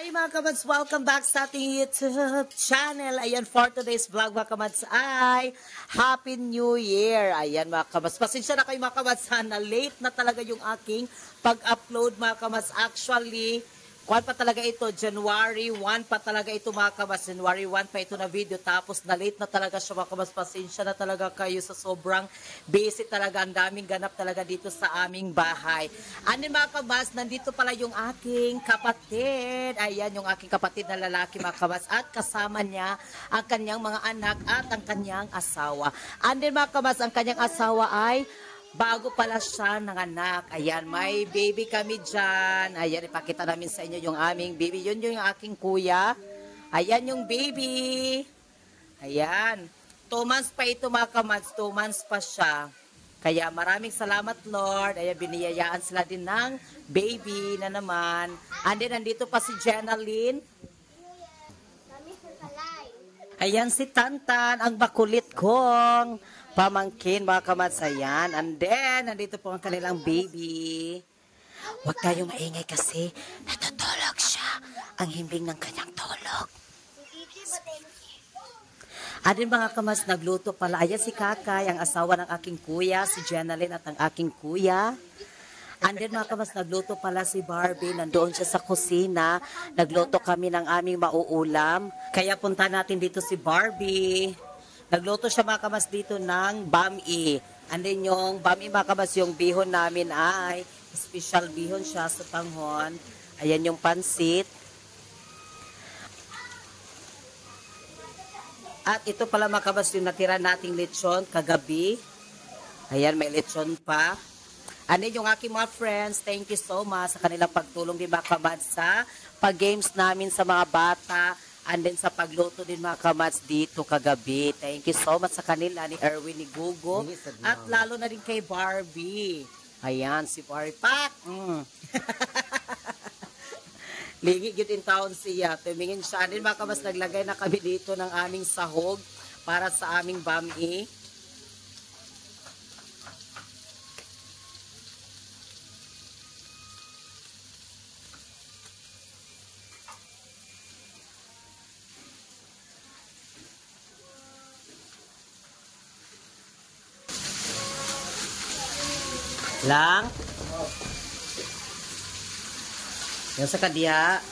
Hi mga kamads! Welcome back sa ating YouTube channel. Ayan, for today's vlog mga kamads ay Happy New Year! Ayan mga kamads, pasensya na kayo mga kamads, sana late na talaga yung aking pag-upload mga kamads. Actually, kwan pa talaga ito, January 1 pa talaga ito mga kamads. January 1 pa ito na video, tapos na late na talaga siya mga kamads. Pasensya na talaga kayo sa sobrang busy talaga. Ang daming ganap talaga dito sa aming bahay. Anin mga kamads, nandito pala yung aking kapatid. Ayan, yung aking kapatid na lalaki mga kamads. At kasama niya ang kanyang mga anak at ang kanyang asawa. Anin mga kamads, ang kanyang asawa ay bago pala siya nanganak. Ayan, may baby kami dyan. Ayan, ipakita namin sa inyo yung aming baby. Yun yung aking kuya. Ayan yung baby. Ayan. 2 months pa ito mga kamads. 2 months pa siya. Kaya maraming salamat Lord. Ayan, biniyayaan sila din ng baby na naman. And then, nandito pa si Jenalyn. Ayan si Tantan, ang bakulit kong pamangkin mga kamads. Ayan. And then, nandito po ang kanilang baby. Huwag tayong maingay kasi natutulog siya. Ang himbing ng kanyang tulog. Adin mga kamads, nagluto pala. Ayan si Kakay, ang asawa ng aking kuya, si Jenalyn at ang aking kuya. And then mga kamads, nagluto pala si Barbie. Nandoon siya sa kusina. Nagluto kami ng aming mauulam. Kaya punta natin dito si Barbie. Nagluto siya mga kamads dito ng bami. And then yung bami mga kamads, yung bihon namin ay special bihon siya sa tanghon. Ayan yung pansit. At ito pala mga kamads, yung natira nating lechon kagabi. Ayan, may lechon pa. And then yung aking mga friends, thank you so much sa kanilang pagtulong din mga kamads sa pag-games namin sa mga bata. And then sa pagluto din mga kamads dito kagabi. Thank you so much sa kanila ni Erwin, ni Gugo. At lalo na rin kay Barbie. Ayan, si Barbie. Pak! Lingig yun in town siya. Tumingin siya. And then mga kamads, naglagay na kami dito ng aming sahog para sa aming bami. Lang. Yang sa kadiya.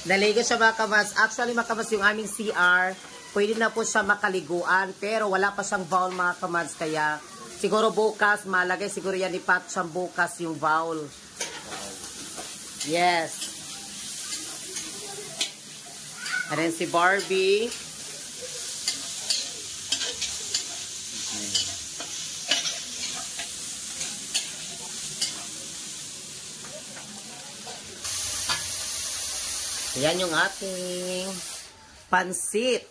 Naligo siya mga kamads. Actually mga kamads, yung aming CR, pwede na po siya makaliguan, pero wala pa siyang bowl mga kamads. Kaya siguro bukas, malagay siguro yan ni Pat siyang bukas yung bowl. Yes. And then si Barbie. Ayan yung ating pansit.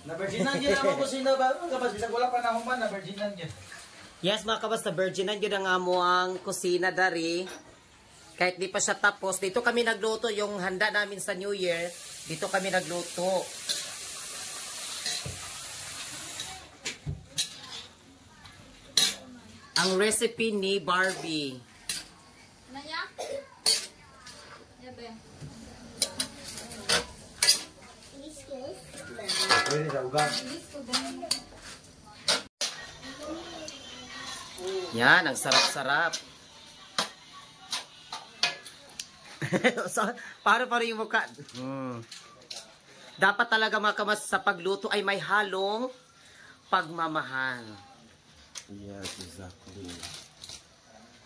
Na-virginan yun ang kusina ba? Kapag bisag wala pa na human, na-virginan yun. Yes mga kabas, na-virginan yun ang amo ang kusina dari. Kahit di pa siya tapos. Dito kami nagluto yung handa namin sa New Year. Dito kami nagluto. Ang recipe ni Barbie. Naya? Yabe. Pwede sa ugang. Yan, ang sarap-sarap. Para yung mukha. Dapat talaga mga kamas sa pagluto ay may halong pagmamahal. Yes, exactly.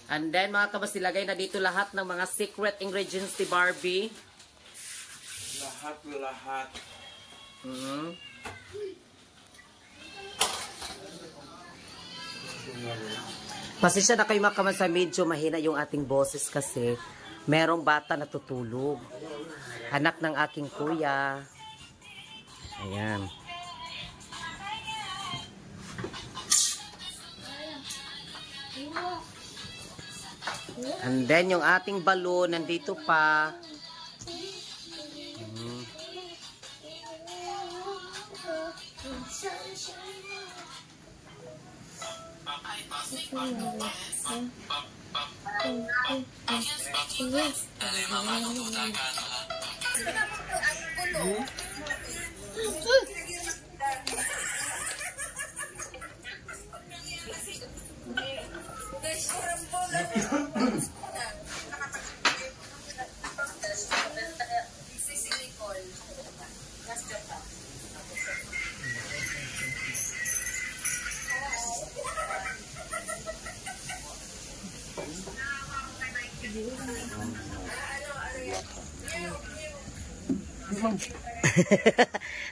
And then mga kamas, ilagay na dito lahat ng mga secret ingredients ni Barbie. Lahat. Pasensya na kayo mga kamas, medyo mahina yung ating boses kasi merong bata natutulog. Anak ng aking kuya. Ayan. And then yung ating balon nandito pa.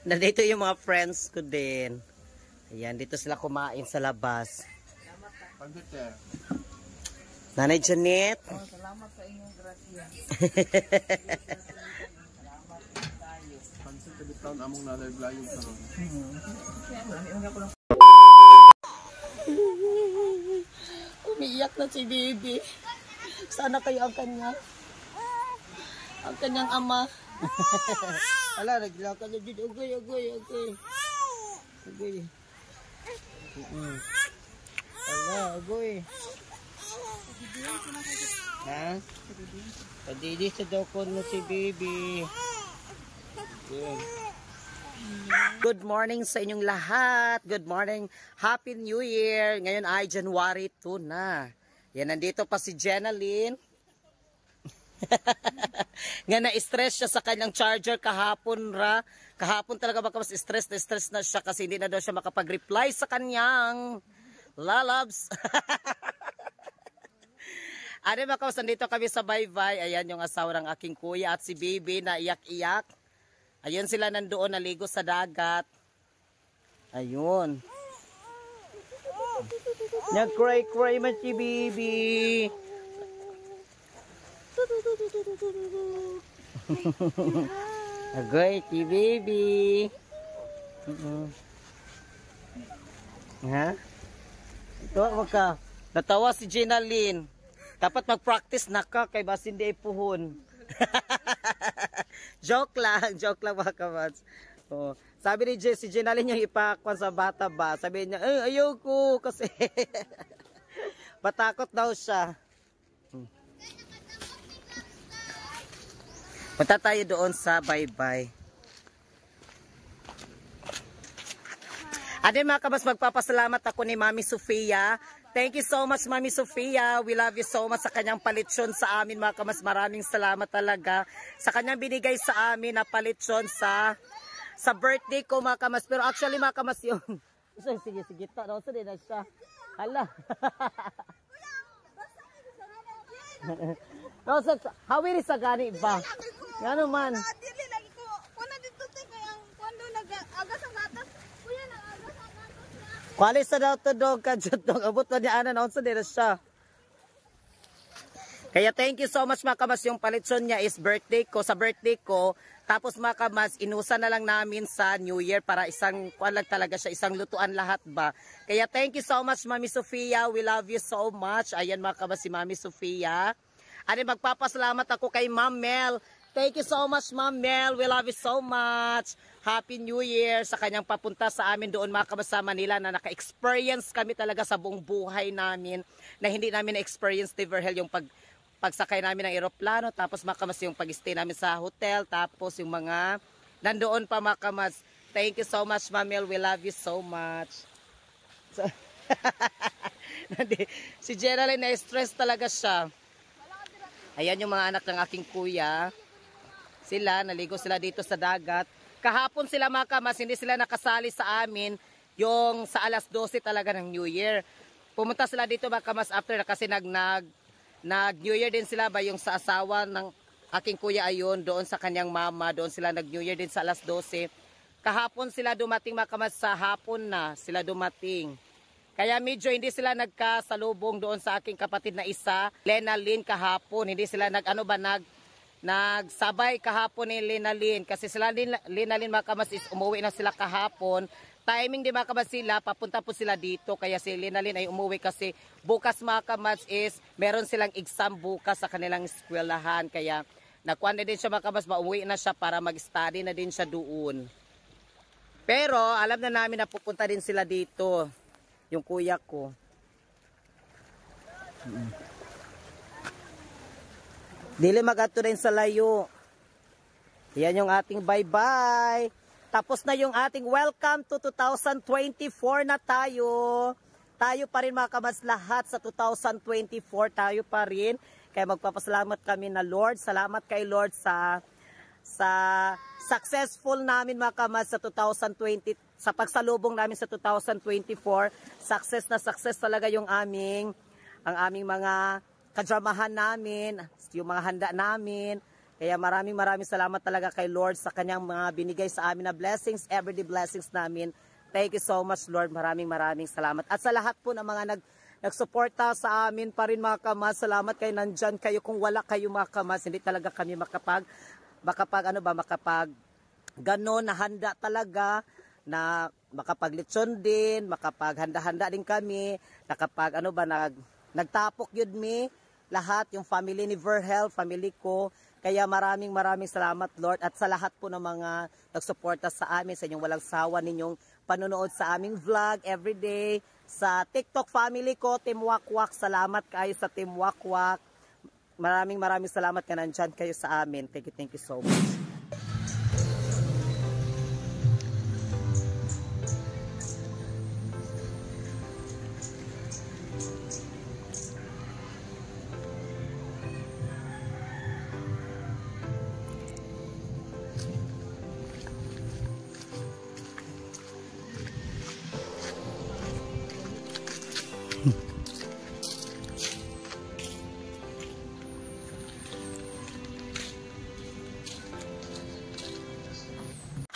Nandito yung mga friends ko din. Ayan, dito sila kumain sa labas. Nanay Janet. Oh, salamat sa inyong grasya. Pansin ka dito among nalaglayo karon. Umiiyak na si Bibi. Sana kayo ang kanyang ama. Ala, naglakad na dito. Agoy. Ala, agoy. Ha? Padidi sa dokon mo si Bibi. Good morning sa inyong lahat. Good morning. Happy New Year. Ngayon ay January 2 na. Yan, nandito pa si Jenalyn. Nga na-stress siya sa kanyang charger kahapon Kahapon talaga baka mas stress na siya kasi hindi na daw siya makapag-reply sa kanyang lalabs. Ano mga kawas, nandito kami sa Baybay. Ayan yung asawa ng aking kuya at si Bibi na iyak-iyak. Ayun sila nandoon naligo sa dagat. Ayun. Nag-cry man si Bibi. Agoy, si Bibi. Ha? Ito ka. Natawa si Jenalyn. Dapat mag-practice na ka kay basin di puhon. joke lang mga kamats. Oh, sabi ni si Jenalyn yung ipakwan sa bata ba. Sabi niya, ayoko kasi patakot daw siya. Punta tayo doon sa Baybay. Adin mga kabas, magpapasalamat ako ni Mami Sofia. Thank you so much, Mami Sofia. We love you so much sa kanyang palitsyon sa amin mga kabas. Maraming salamat talaga sa kanyang binigay sa amin na palitsyon sa birthday ko mga kabas. Pero actually mga kabas yun. Sige. Saan din na siya? Hala. Hawiri sa gani ba? Yan man. Dili lagi ko. Kuna dito te kaya kuando nag-agas ang gatas. Kuya nag-agas ang gatas. Kwali sa daw to dog ka dog. Abot pa ni ana naon sa dira siya. Kaya thank you so much mga kamas, yung palitson niya is birthday ko, sa birthday ko. Tapos mga kamas, inusan na lang namin sa New Year para isang kuan lang talaga siya, isang lutuan lahat ba. Kaya thank you so much Mami Sofia. We love you so much. Ayan mga kamas si Mami Sofia. Ano magpapasalamat ako kay Ma'am Mel. Thank you so much, Ma'am Mel. We love you so much. Happy New Year sa kanyang papunta sa amin doon mga kabas sa Manila na naka-experience kami talaga sa buong buhay namin na hindi namin na-experience ni Verhel yung pagsakay namin ng eroplano, tapos mga kabas yung pag-stay namin sa hotel, tapos yung mga nandoon pa mga kabas. Thank you so much, Ma'am Mel. We love you so much. So, si Geraldine na-stress talaga siya. Ayan yung mga anak ng aking kuya. Sila, naligo sila dito sa dagat. Kahapon sila mga kamas, hindi sila nakasali sa amin yung sa alas 12 talaga ng New Year. Pumunta sila dito mga kamas after na kasi nag-New Year din sila ba yung sa asawa ng aking kuya ayon doon sa kanyang mama. Doon sila nag-New Year din sa alas 12. Kahapon sila dumating mga kamas, sa hapon na sila dumating. Kaya medyo hindi sila nagkasalubong doon sa aking kapatid na isa, Lenalyn kahapon. Hindi sila nagsabay kahapon ni Lenalyn. Kasi sila Lenalyn mga kamas is umuwi na sila kahapon. Timing di mga kamas sila, papunta po sila dito. Kaya si Lenalyn ay umuwi kasi bukas mga kamas is meron silang exam bukas sa kanilang eskwelahan. Kaya nakuha na din siya mga kamas, mauwi na siya para mag-study na din siya doon. Pero alam na namin na pupunta din sila dito. Yung kuya ko. Dili magadto rin sa layo. Yan yung ating bye-bye. Tapos na yung ating welcome to 2024 na tayo. Tayo pa rin mga kamads lahat sa 2024. Tayo pa rin. Kaya magpapasalamat kami na Lord. Salamat kay Lord sa successful namin mga kamads sa 2020. Sa pagsalubong namin sa 2024. Success na success talaga yung ang aming mga kadramahan namin. Yung mga handa namin. Kaya maraming salamat talaga kay Lord sa kanyang mga binigay sa amin na blessings, everyday blessings namin. Thank you so much, Lord. Maraming salamat. At sa lahat po ng mga nagsuporta sa amin pa rin mga kamads, salamat kayo nandyan kayo. Kung wala kayo mga kamads, hindi talaga kami makapag ganon na handa talaga na makapaglitsyon din, makapaghanda-handa din kami, nagtapok yun mi, lahat, yung family ni Verhel, family ko. Kaya maraming salamat, Lord. At sa lahat po ng mga nagsuporta sa amin, sa inyong walang sawa ninyong panonood sa aming vlog everyday. Sa TikTok family ko, Team Wakwak, salamat kayo sa Team Wakwak. Maraming salamat ka nandyan kayo sa amin. Thank you so much.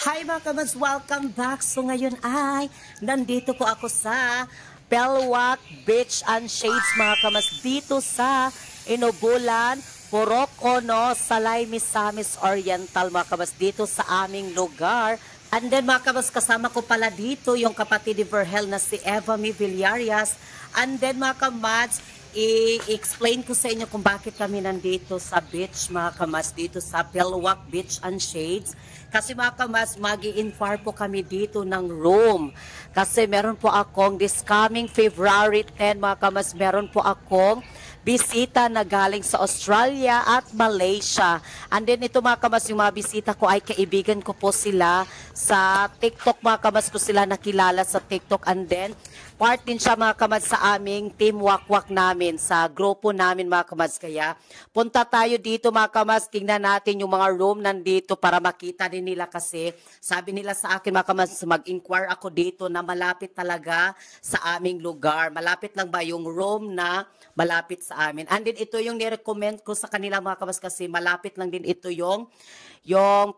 Hi mga kamads, welcome back. So ngayon ay nandito po ako sa Pelwak Beach and Shades mga kamads, dito sa Inubulan, Purok Ono, Salay, Misamis Oriental mga kamads, dito sa aming lugar. And then mga kamads, kasama ko pala dito yung kapatid ni Verhel na si Eva Mi Villarias. And then mga kamads, i-explain ko sa inyo kung bakit kami nandito sa beach mga kamads, dito sa Pelwak Beach and Shades. Kasi mga kamads, mag-i-inquire po kami dito ng room. Kasi meron po akong this coming February 10 mga kamads, meron po akong bisita na galing sa Australia at Malaysia. And then ito mga kamads, yung mga bisita ko ay kaibigan ko po sila sa TikTok mga kamads, ko sila nakilala sa TikTok. And then part din siya mga kamads sa aming Team Wakwak namin, sa grupo namin mga kamads. Kaya punta tayo dito mga kamads, tingnan natin yung mga room nandito para makita din nila. Kasi sabi nila sa akin mga kamads, mag-inquire ako dito na malapit talaga sa aming lugar. Malapit lang ba yung room na malapit sa amin. And then ito yung nirecommend ko sa kanila mga kamads, kasi malapit lang din ito yung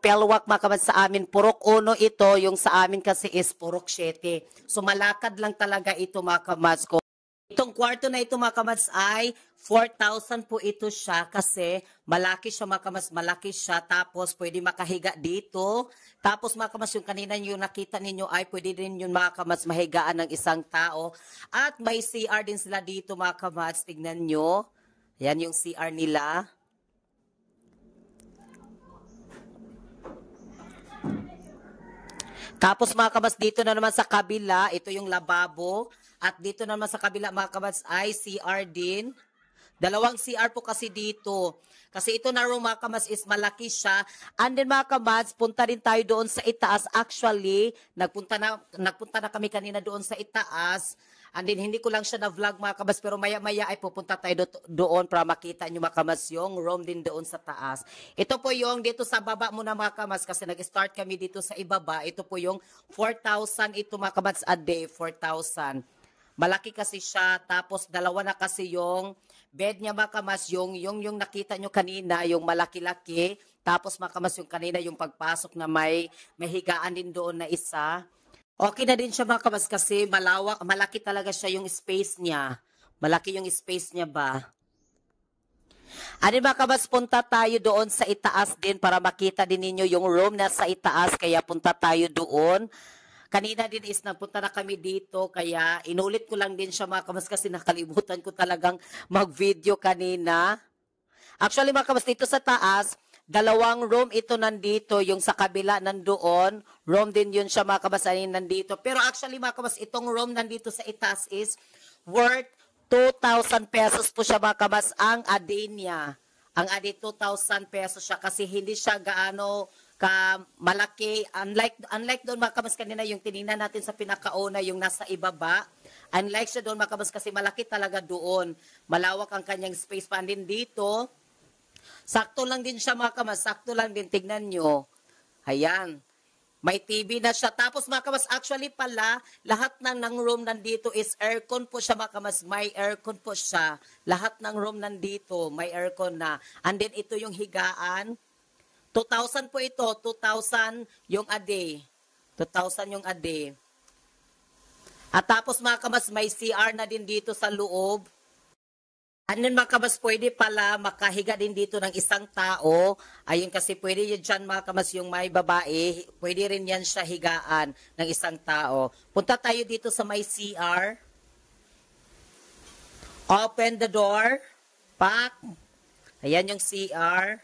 Pelwak mga kamads sa amin. Purok Ono ito, yung sa amin kasi is Purok 7. So malakad lang talaga ito mga kamads ko. Itong kwarto na ito mga kamads ay 4,000 po ito siya, kasi malaki siya mga kamads, malaki siya. Tapos pwede makahiga dito. Tapos mga kamads, yung kanina yung nakita ninyo ay pwede din yung mga kamads mahigaan ng isang tao. At may CR din sila dito mga kamads, tignan nyo. Yan yung CR nila. Tapos mga kamads, dito na naman sa kabila, ito yung lababo. At dito naman sa kabila mga kamads ay CR din. Dalawang CR po kasi dito. Kasi ito na room mga kamads is malaki siya. And then mga kamads, punta rin tayo doon sa itaas. Actually, nagpunta na kami kanina doon sa itaas. And then hindi ko lang siya na-vlog mga kamads, pero maya-maya ay pupunta tayo doon para makita nyo mga kamads yung room din doon sa taas. Ito po yung dito sa baba muna mga kamads, kasi nag-start kami dito sa ibaba. Ito po yung 4,000 ito mga kamads a day, 4,000. Malaki kasi siya, tapos dalawa na kasi yung bed niya mga kamads, yung nakita nyo kanina, yung malaki-laki. Tapos mga kamads, yung kanina yung pagpasok na may higaan din doon na isa. Okay na din siya mga kamads, kasi malaki talaga siya yung space niya. Malaki yung space niya ba? Ano mga kamads, punta tayo doon sa itaas din para makita din ninyo yung room na sa itaas. Kaya punta tayo doon. Kanina din is napunta na kami dito, kaya inulit ko lang din siya mga kamads, kasi nakalimutan ko talagang mag-video kanina. Actually mga kamads, dito sa taas, dalawang room ito nandito, yung sa kabila nandoon, room din yun siya mga kamads, nandito. Pero actually mga kamads, itong room nandito sa itaas is worth 2,000 pesos po siya mga kamas ang ade niya. Ang ade 2,000 pesos siya kasi hindi siya gaano ka malaki. Unlike doon mga kamas kanina yung tiningnan natin sa pinakauna yung nasa ibaba. Unlike siya doon mga kamas kasi malaki talaga doon. Malawak ang kanyang space pa din dito. Sakto lang din siya mga kamas. Sakto lang din. Tignan nyo. Ayan. May TV na siya. Tapos mga kamas, actually pala, lahat ng room nandito is aircon po siya mga kamas. May aircon po siya. Lahat ng room nandito, may aircon na. And then ito yung higaan. 2,000 po ito. 2,000 yung ade. 2,000 yung ade. At tapos mga kamas, may CR na din dito sa loob. And then mga kamas, pwede pala makahiga din dito ng isang tao. Ayun kasi pwede yun dyan mga kamas yung may babae. Pwede rin yan siya higaan ng isang tao. Punta tayo dito sa may CR. Open the door. Pak. Ayan yung CR.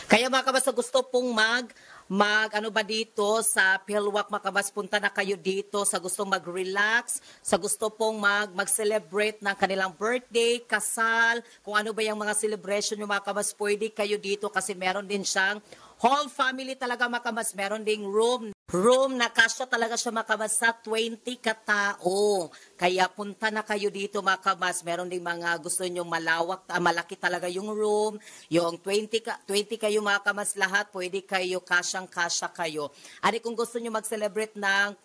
Kaya mga kamas, gusto pong ano ba dito sa Philwak mga kamas, punta na kayo dito sa gustong mag-relax, sa gusto pong mag-celebrate ng kanilang birthday, kasal, kung ano ba yung mga celebration yung mga kamas, pwede kayo dito kasi meron din siyang whole family talaga mga kamas, meron ding room na kasya talaga siya mga kamas sa 20 katao. Kaya punta na kayo dito mga kamas, meron ding mga gusto nyo malawak, malaki talaga yung room, yung 20 kayo mga kamas lahat, pwede kayo kasyang-kasya kayo. Ari kung gusto nyo mag-celebrate ng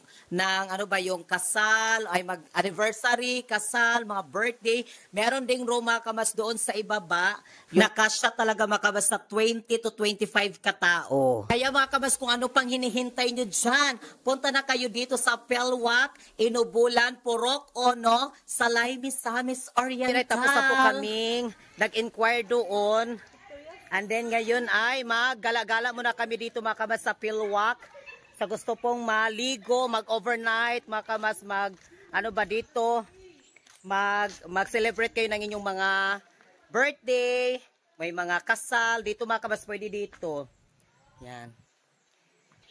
ano ba yung kasal, ay mag-anniversary, kasal, mga birthday, meron ding room mga kamas doon sa ibaba, na kasya talaga mga kamas na 20 to 25 katao. Kaya mga kamas, kung ano pang hinihintay nyo dyan, punta na kayo dito sa Philwak, Inubulan, Purok Ono, Salay, Misamis Oriental. Tapos na po kaming nag-inquire doon. And then ngayon ay maggala-gala muna kami dito mga kamas sa Philwak. Sa gusto pong maligo, mag-overnight, mga kamas, ano ba dito, mag-celebrate kayo ng inyong mga birthday, may mga kasal, dito mga kamas, pwede dito. Yan.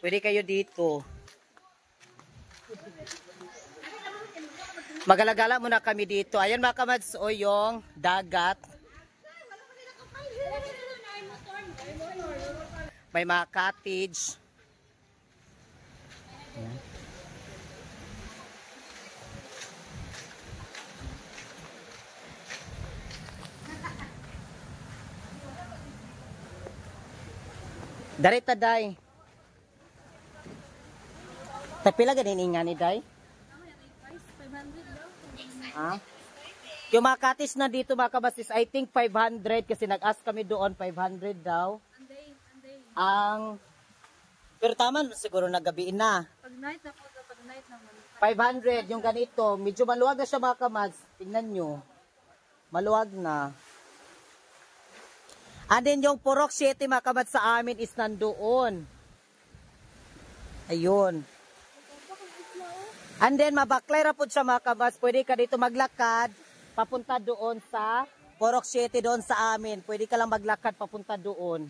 Pwede kayo dito. Magalagala muna kami dito. Ayan mga kamas, o yung dagat. May mga cottage. Ayan. Darita day. Tapila ganin nga ni day? Ah? Yung mga katis na dito mga kabasis, I think 500 kasi nag-ask kami doon 500 daw. Ang pero tama siguro nagabiin na. Pag night na po, pag night naman. 500 yung ganito, medyo maluwag na siya mga kamads. Tingnan nyo. Maluwag na. And then yung Purok 7 mga kamads sa amin is nandoon. Ayun. And then mabaklera po siya mga kamads. Pwede ka dito maglakad papunta doon sa Purok 7 doon sa amin. Pwede ka lang maglakad papunta doon.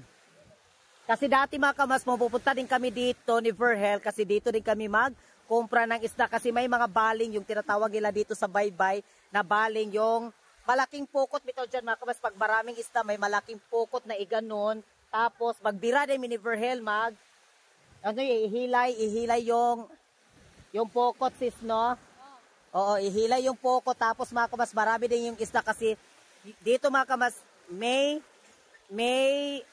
Kasi dati mga kamas, mapupunta din kami dito ni Verhel kasi dito din kami magkumpra ng isda kasi may mga baling yung tinatawag nila dito sa baybay na baling yung malaking pukot bitaw dyan mga kamas. Pag maraming isda may malaking pukot na iganon. Tapos magbira din ni Verhel ihilay yung pukot sis no? Oo, ihilay yung pukot tapos mga kamas marami din yung isda kasi dito mga kamas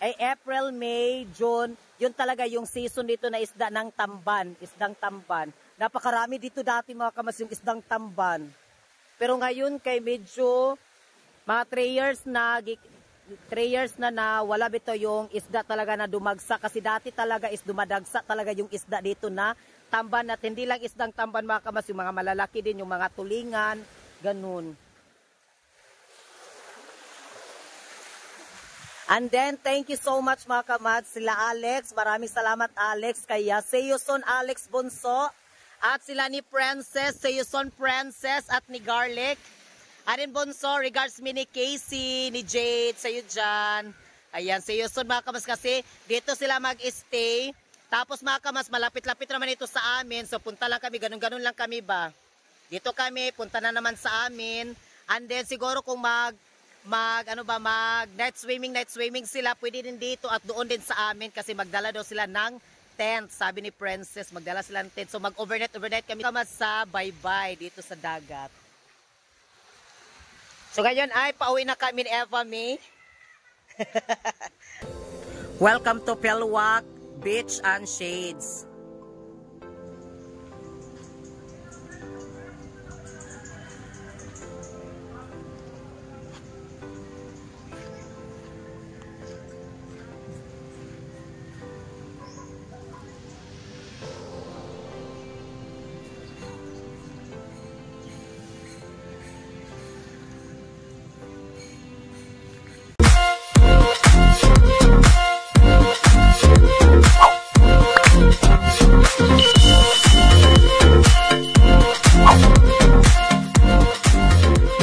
April, May, June, yun talaga yung season dito na isda ng tamban, isdang tamban. Napakarami dito dati mga kamas yung isdang tamban. Pero ngayon kay medyo mga 3 years na wala bito yung isda talaga na dumagsa kasi dati talaga is dumadagsa talaga yung isda dito na tamban at hindi lang isdang tamban mga kamas, yung mga malalaki din, yung mga tulingan, ganun. And then, thank you so much mga kamads, sila Alex, maraming salamat Alex, kaya Seyoson Alex Bonso, at sila ni Princess, Seyoson Princess, at ni Garlic. Arin Bonso, regards me ni Casey, ni Jade, sa'yo dyan. Ayan, Seyoson mga kamads kasi dito sila mag-stay. Tapos mga kamads, malapit-lapit naman ito sa amin, so punta lang kami, ganun-ganun lang kami ba. Dito kami, punta na naman sa amin. And then siguro kung mag night swimming sila, pwede din dito at doon din sa amin kasi magdala daw sila ng tent. Sabi ni Princess, magdala sila ng tent. So mag-overnight kami sa bye-bye dito sa dagat. So ngayon ay pauwi na kami ni Eva May. Welcome to Pelwak Beach and Shades.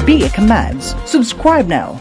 Be a Commands. Subscribe now.